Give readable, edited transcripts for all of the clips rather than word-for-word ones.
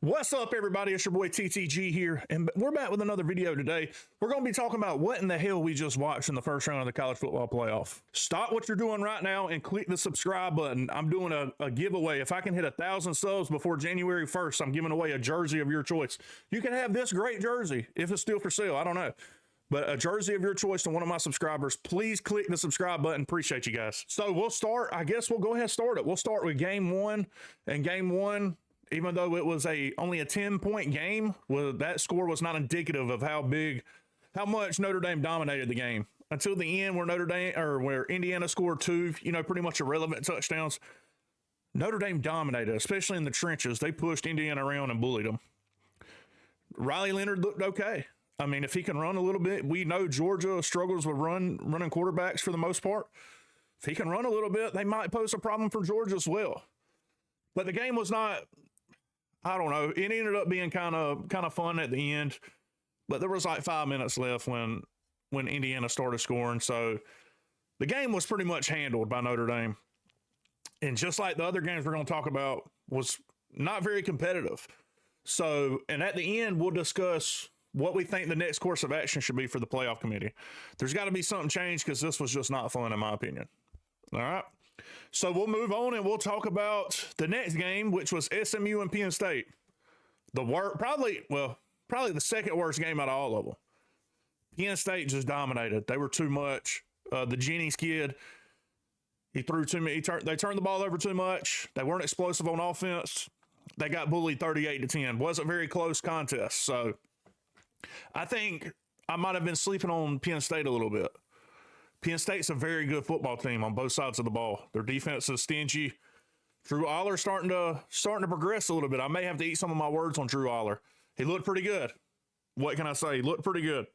What's up, everybody? It's your boy TTG here, and we're back with another video today. We're going to be talking about what in the hell we just watched in the first round of the college football playoff. Stop what you're doing right now and click the subscribe button. I'm doing a giveaway. If I can hit 1,000 subs before January 1st, I'm giving away a jersey of your choice. You can have this great jersey if it's still for sale. I don't know. But a jersey of your choice to one of my subscribers. Please click the subscribe button. Appreciate you guys. So we'll start. I guess we'll go ahead and start it. We'll start with game one. And game one, even though it was only a 10-point game, well, that score was not indicative of how much Notre Dame dominated the game. Until the end, where Indiana scored two, pretty much irrelevant touchdowns. Notre Dame dominated, especially in the trenches. They pushed Indiana around and bullied them. Riley Leonard looked okay. I mean, if he can run a little bit, we know Georgia struggles with running quarterbacks for the most part. If he can run a little bit, they might pose a problem for Georgia as well. But the game was not, I don't know. It ended up being kind of fun at the end, but there was like 5 minutes left when Indiana started scoring. So the game was pretty much handled by Notre Dame. And just like the other games we're going to talk about, was not very competitive. So, and at the end, we'll discuss what we think the next course of action should be for the playoff committee. There's got to be something changed because this was just not fun, in my opinion. All right. So we'll move on and we'll talk about the next game, which was SMU and Penn State. Probably the second worst game out of all of them. Penn State just dominated. They were too much. The Jennings kid, he threw too many. They turned the ball over too much. They weren't explosive on offense. They got bullied 38-10. Wasn't a very close contest. So I think I might have been sleeping on Penn State a little bit. Penn State's a very good football team on both sides of the ball. Their defense is stingy. Drew Aller starting to progress a little bit. I may have to eat some of my words on Drew Aller. He looked pretty good. What can I say? He looked pretty good.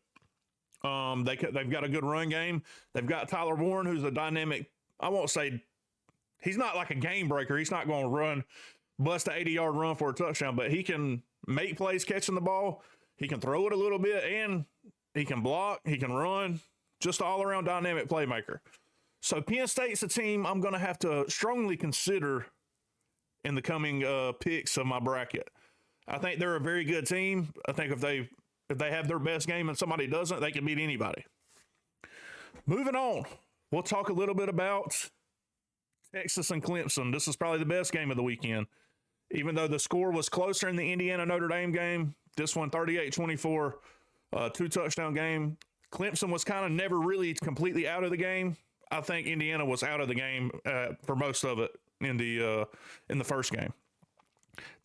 They've got a good run game. They've got Tyler Warren, who's a dynamic. I won't say he's not like a game breaker. He's not going to bust an 80-yard run for a touchdown, but he can make plays catching the ball. He can throw it a little bit, and he can block. He can run. Just all-around dynamic playmaker. So Penn State's a team I'm going to have to strongly consider in the coming picks of my bracket. I think they're a very good team. I think if they have their best game and somebody doesn't, they can beat anybody. Moving on, we'll talk a little bit about Texas and Clemson. This is probably the best game of the weekend. Even though the score was closer in the Indiana-Notre Dame game, this one 38-24, two-touchdown game. Clemson was kind of never really completely out of the game. I think Indiana was out of the game for most of it in the first game.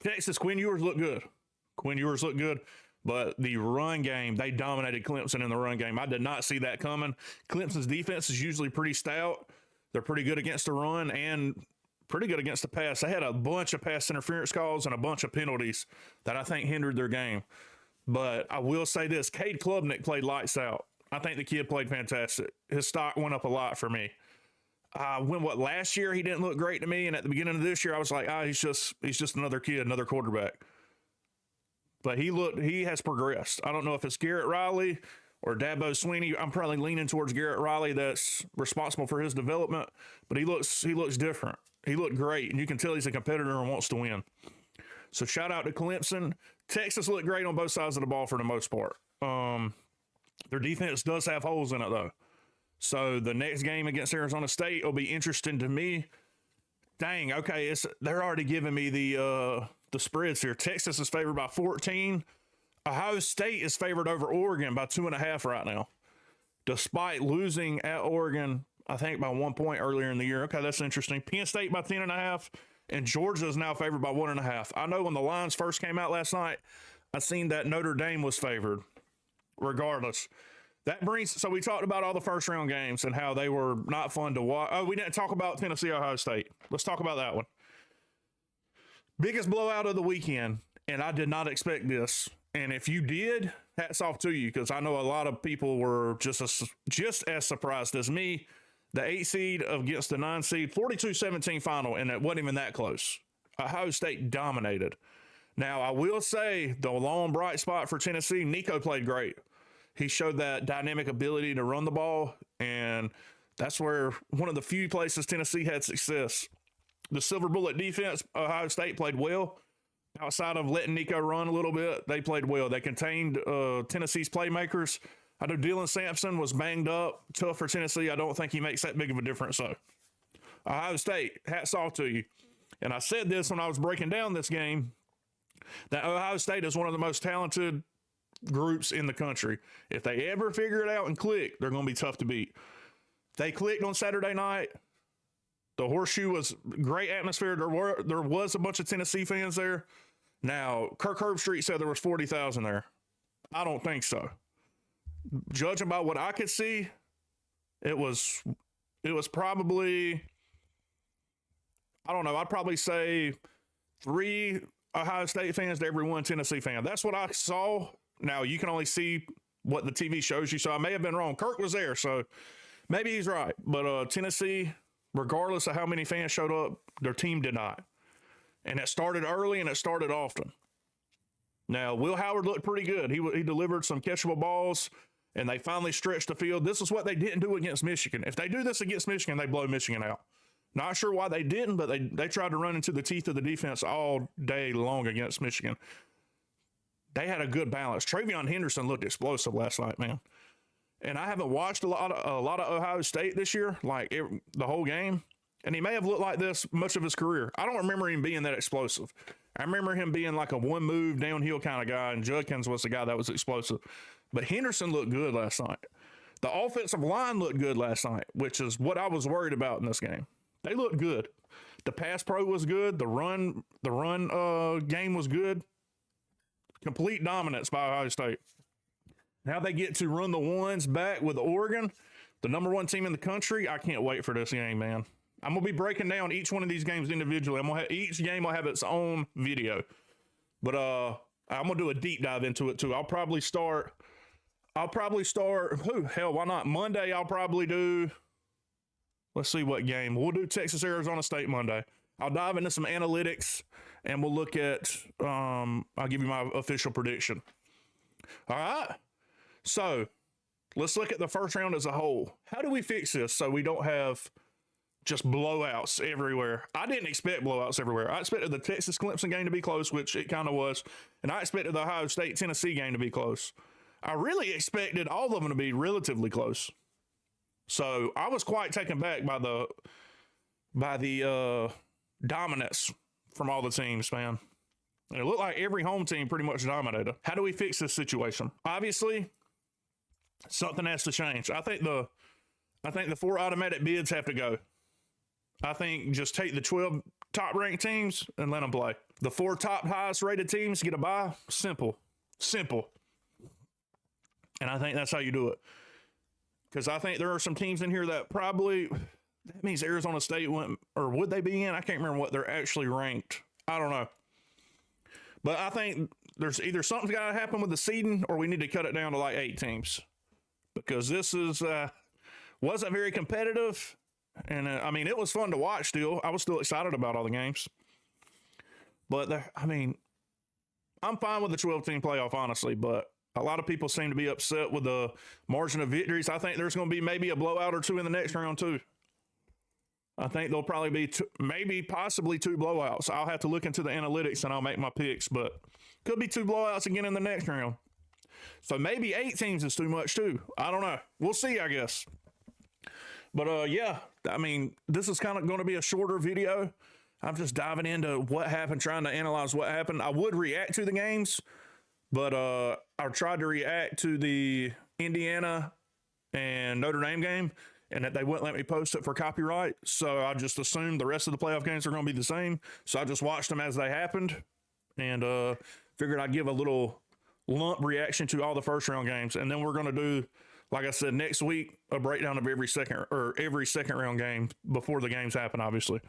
Texas, Quinn Ewers looked good. But the run game, they dominated Clemson in the run game. I did not see that coming. Clemson's defense is usually pretty stout. They're pretty good against the run and pretty good against the pass. They had a bunch of pass interference calls and a bunch of penalties that I think hindered their game. But I will say this, Cade Klubnik played lights out. I think the kid played fantastic. His stock went up a lot for me. Last year he didn't look great to me, and at the beginning of this year I was like, he's just another kid, another quarterback. But he has progressed. I don't know if it's Garrett Riley or Dabo Swinney. I'm probably leaning towards Garrett Riley that's responsible for his development, but he looks different. He looked great, and you can tell he's a competitor and wants to win. So shout out to Clemson. Texas looked great on both sides of the ball for the most part. Their defense does have holes in it, though. So the next game against Arizona State will be interesting to me. Dang, okay, they're already giving me the spreads here. Texas is favored by 14. Ohio State is favored over Oregon by 2.5 right now, despite losing at Oregon, I think, by 1 point earlier in the year. Okay, that's interesting. Penn State by 10.5, and Georgia is now favored by 1.5. I know when the lines first came out last night, I seen that Notre Dame was favored. Regardless, so we talked about all the first round games and how they were not fun to watch. Oh, we didn't talk about Tennessee, Ohio State. Let's talk about that one. Biggest blowout of the weekend, and I did not expect this. And if you did, hats off to you, because I know a lot of people were just as surprised as me. The 8 seed against the 9 seed, 42-17 final, and it wasn't even that close. Ohio State dominated. Now, I will say the lone bright spot for Tennessee, Nico played great. He showed that dynamic ability to run the ball, and that's where one of the few places Tennessee had success. The Silver Bullet defense, Ohio State played well, outside of letting Nico run a little bit, they played well. They contained Tennessee's playmakers. I know Dylan Sampson was banged up, tough for Tennessee. I don't think he makes that big of a difference, though. Ohio State, hats off to you. And I said this when I was breaking down this game, that Ohio State is one of the most talented groups in the country. If they ever figure it out and click, they're going to be tough to beat. They clicked on Saturday night. The Horseshoe was great atmosphere. There was a bunch of Tennessee fans there. Now, Kirk Herbstreit said there was 40,000 there. I don't think so. Judging by what I could see, it was probably, I don't know, I'd probably say 3 Ohio State fans to every 1 Tennessee fan. That's what I saw. Now, you can only see what the TV shows you, so I may have been wrong. Kirk was there, so maybe he's right. But Tennessee, regardless of how many fans showed up, their team did not. And it started early and it started often. Now, Will Howard looked pretty good. He delivered some catchable balls, and they finally stretched the field. This is what they didn't do against Michigan. If they do this against Michigan, they blow Michigan out. Not sure why they didn't, but they tried to run into the teeth of the defense all day long against Michigan. They had a good balance. Travion Henderson looked explosive last night, man. And I haven't watched a lot of Ohio State this year, the whole game. And he may have looked like this much of his career. I don't remember him being that explosive. I remember him being like a one-move downhill kind of guy, and Judkins was the guy that was explosive. But Henderson looked good last night. The offensive line looked good last night, which is what I was worried about in this game. They looked good. The pass pro was good. The run game was good. Complete dominance by Ohio State. Now they get to run the ones back with Oregon, the number 1 team in the country. I can't wait for this game, man. I'm going to be breaking down each one of these games individually. Each game will have its own video. But I'm going to do a deep dive into it too. I'll probably start, why not? Monday I'll probably do, let's see what game. We'll do Texas Arizona State Monday. I'll dive into some analytics and we'll look at, I'll give you my official prediction. All right. So let's look at the first round as a whole. How do we fix this so we don't have just blowouts everywhere? I didn't expect blowouts everywhere. I expected the Texas Clemson game to be close, which it kind of was. And I expected the Ohio State Tennessee game to be close. I really expected all of them to be relatively close. So I was quite taken back by the dominance from all the teams, man. And it looked like every home team pretty much dominated. How do we fix this situation? Obviously, something has to change. I think the 4 automatic bids have to go. I think just take the 12 top ranked teams and let them play. The 4 top highest rated teams get a bye. Simple. And I think that's how you do it. Because I think there are some teams in here that probably, that means Arizona State went, or would they be in? I can't remember what they're actually ranked. I don't know. But I think there's either something's got to happen with the seeding or we need to cut it down to like 8 teams. Because this wasn't very competitive. And I mean, it was fun to watch still. I was still excited about all the games. But I'm fine with the 12-team playoff, honestly. But a lot of people seem to be upset with the margin of victories. I think there's going to be maybe a blowout or 2 in the next round, too. I think there'll probably be possibly 2 blowouts. I'll have to look into the analytics and I'll make my picks. But could be 2 blowouts again in the next round. So maybe 8 teams is too much, too. I don't know. We'll see, I guess. But, yeah, I mean, this is kind of going to be a shorter video. I'm just diving into what happened, trying to analyze what happened. I would react to the games, but I tried to react to the Indiana and Notre Dame game, and that they wouldn't let me post it for copyright. So I just assumed the rest of the playoff games are going to be the same. So I just watched them as they happened and figured I'd give a little lump reaction to all the first round games. And then we're going to do, like I said, next week, a breakdown of every second round game before the games happen, obviously.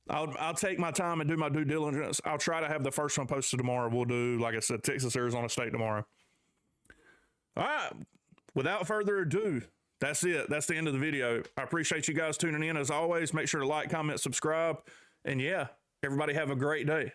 I'll take my time and do my due diligence. I'll try to have the first one posted tomorrow. We'll do, like I said, Texas, Arizona State tomorrow. All right. Without further ado, that's it. That's the end of the video. I appreciate you guys tuning in. As always, make sure to like, comment, subscribe. And yeah, everybody have a great day.